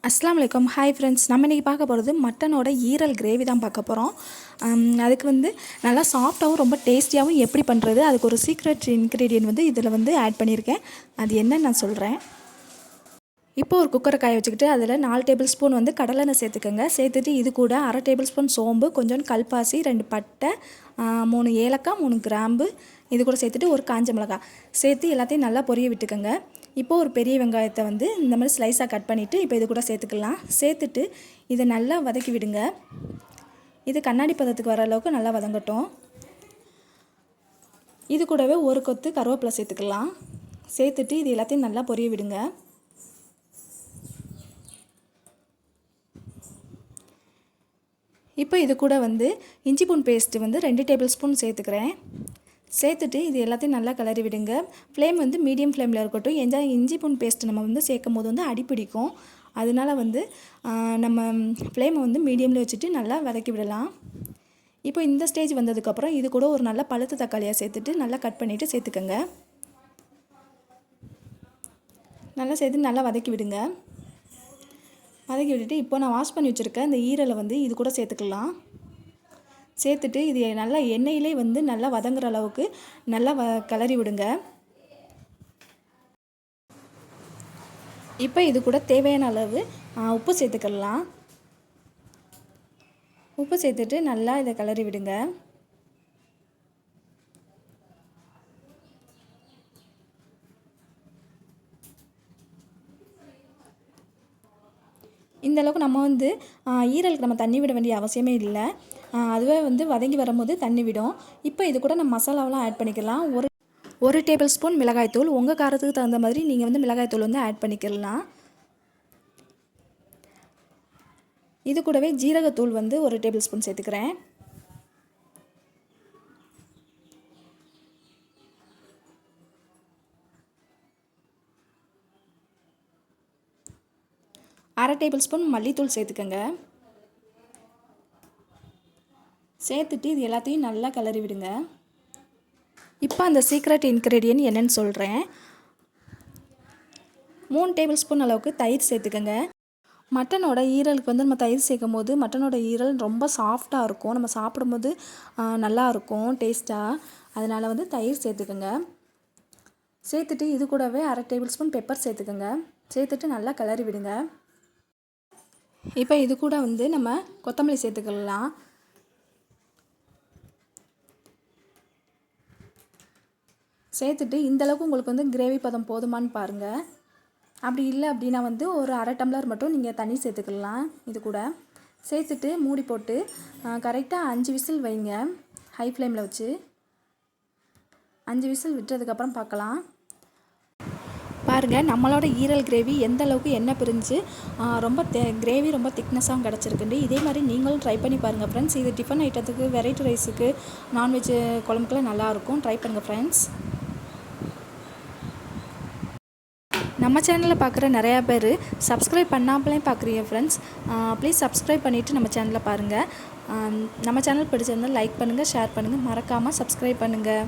அஸ்ஸலாமு அலைக்கும். Hi friends, நம்ம இன்றைக்கி பார்க்க போகிறது மட்டனோட ஈரல் கிரேவி தான் பார்க்க போகிறோம். அதுக்கு நல்லா சாஃப்டாகவும் ரொம்ப டேஸ்டியாகவும் எப்படி பண்ணுறது, அதுக்கு ஒரு சீக்ரெட் இன்க்ரீடியன்ட் இதில் ஆட் பண்ணியிருக்கேன். அது என்னன்னு நான் சொல்கிறேன். இப்போ ஒரு குக்கரை காய வச்சுக்கிட்டு அதில் 4 டேபிள் ஸ்பூன் கடலெண்ணெய் சேர்த்துக்கோங்க. சேர்த்துட்டு இது கூட 1/2 டேபிள் ஸ்பூன் சோம்பு, கொஞ்சம் கல்பாசி, 2 பட்டை, 3 ஏலக்காய், 3 கிராம்பு, இது கூட சேர்த்துட்டு ஒரு காஞ்ச மிளகாய் சேர்த்து எல்லாத்தையும் நல்லா பொரிய விட்டுக்கோங்க. இப்போது ஒரு பெரிய வெங்காயத்தை இந்த மாதிரி ஸ்லைஸாக கட் பண்ணிவிட்டு இப்போ இது கூட சேர்த்துக்கலாம். சேர்த்துட்டு இதை நல்லா வதக்கி விடுங்க. இது கண்ணாடி பதத்துக்கு வர அளவுக்கு நல்லா வதங்கட்டும். இது கூடவே ஒரு கொத்து கருவேப்பிலை சேர்த்துக்கலாம். சேர்த்துட்டு இது எல்லாத்தையும் நல்லா பொரிய விடுங்க. இப்போ இது கூட இஞ்சி பூண்டு பேஸ்ட்டு 2 டேபிள் ஸ்பூன் சேர்த்துக்கிறேன். சேர்த்துட்டு இது எல்லாத்தையும் நல்லா கிளறி விடுங்க. ஃப்ளேம் மீடியம் ஃப்ளேமில் இருக்கட்டும். இஞ்சி பூண்டு பேஸ்ட்டு நம்ம சேர்க்கும் போது அடிப்பிடிக்கும். அதனால நம்ம ஃப்ளேமை மீடியமில் வச்சுட்டு நல்லா வதக்கி விடலாம். இப்போ இந்த ஸ்டேஜ் வந்ததுக்கப்புறம் இது கூட ஒரு நல்ல பழுத்த தக்காளியாக சேர்த்துட்டு நல்லா கட் பண்ணிவிட்டு சேர்த்துக்கோங்க. நல்லா சேர்த்து நல்லா வதக்கி விடுங்க. வதக்கி விட்டுட்டு இப்போ நான் வாஷ் பண்ணி வச்சுருக்கேன் இந்த ஈரலை இது கூட சேர்த்துக்கலாம். சேர்த்துட்டு இது நல்லா எண்ணெயிலே நல்லா வதங்குற அளவுக்கு நல்லா கிளறி விடுங்க. இப்போ இது கூட தேவையான அளவு உப்பு சேர்த்துக்கலாம். உப்பு சேர்த்துட்டு நல்லா இதை கிளறி விடுங்க. இந்த அளவுக்கு நம்ம ஈரலுக்கு நம்ம தண்ணி விட வேண்டிய அவசியமே இல்லை. அதுவே வதங்கி வரும்போது தண்ணி விடும். இப்போ இது கூட நம்ம மசாலாவெலாம் ஆட் பண்ணிக்கலாம். ஒரு டேபிள் ஸ்பூன் மிளகாய்த்தூள், உங்கள் காரத்துக்கு தகுந்த மாதிரி நீங்கள் மிளகாய்த்தூள் ஆட் பண்ணிக்கலாம். இது கூடவே ஜீரகத்தூள் ஒரு டேபிள் ஸ்பூன் சேர்த்துக்கிறேன். அரை டேபிள் ஸ்பூன் மல்லித்தூள் சேர்த்துக்கோங்க. சேர்த்துட்டு இது எல்லாத்தையும் நல்லா கிளறி விடுங்க. இப்போ அந்த சீக்ரெட் இன்க்ரீடியன்ட் என்னன்னு சொல்கிறேன். 3 டேபிள் ஸ்பூன் அளவுக்கு தயிர் சேர்த்துக்கோங்க. மட்டனோட ஈரலுக்கு நம்ம தயிர் சேர்க்கும் போது மட்டனோட ஈரல் ரொம்ப சாஃப்டாக இருக்கும். நம்ம சாப்பிடும்போது நல்லாயிருக்கும் டேஸ்ட்டாக. அதனால் தயிர் சேர்த்துக்கோங்க. சேர்த்துட்டு இது கூடவே அரை டேபிள் ஸ்பூன் பெப்பர் சேர்த்துக்கோங்க. சேர்த்துட்டு நல்லா கிளறி விடுங்க. இப்போ இது கூட நம்ம கொத்தமல்லி சேர்த்துக்கலாம். சேர்த்துட்டு இந்தளவுக்கு உங்களுக்கு கிரேவி பதம் போதுமான்னு பாருங்கள். அப்படி இல்லை அப்படின்னா ஒரு அரை டம்ளர் மட்டும் நீங்கள் தண்ணி சேர்த்துக்கலாம். இது கூட சேர்த்துட்டு மூடி போட்டு கரெக்டாக 5 விசில் வைங்க. ஹை ஃப்ளேமில் வச்சு 5 விசில் விட்டதுக்கப்புறம் பார்க்கலாம். பாருங்கள், நம்மளோட ஈரல் கிரேவி எந்த அளவுக்கு எண்ணெய் பிரிஞ்சு ரொம்ப கிரேவி ரொம்ப திக்னஸாகவும் கிடச்சிருக்குண்டு. இதே மாதிரி நீங்களும் ட்ரை பண்ணி பாருங்கள் ஃப்ரெண்ட்ஸ். இது டிஃபன் ஐட்டத்துக்கு, வெரைட்டி ரைஸுக்கு, நான்வெஜ் குழம்புக்குலாம் நல்லாயிருக்கும். ட்ரை பண்ணுங்கள் ஃப்ரெண்ட்ஸ். நம்ம சேனலில் பார்க்குற நிறையா பேர் சப்ஸ்கிரைப் பண்ணாமலே பார்க்குறீங்க ஃப்ரெண்ட்ஸ். ப்ளீஸ் சப்ஸ்கிரைப் பண்ணிவிட்டு நம்ம சேனலில் பாருங்கள். நம்ம சேனல் பிடிச்சிருந்தால் லைக் பண்ணுங்கள், ஷேர் பண்ணுங்கள், மறக்காமல் சப்ஸ்கிரைப் பண்ணுங்கள்.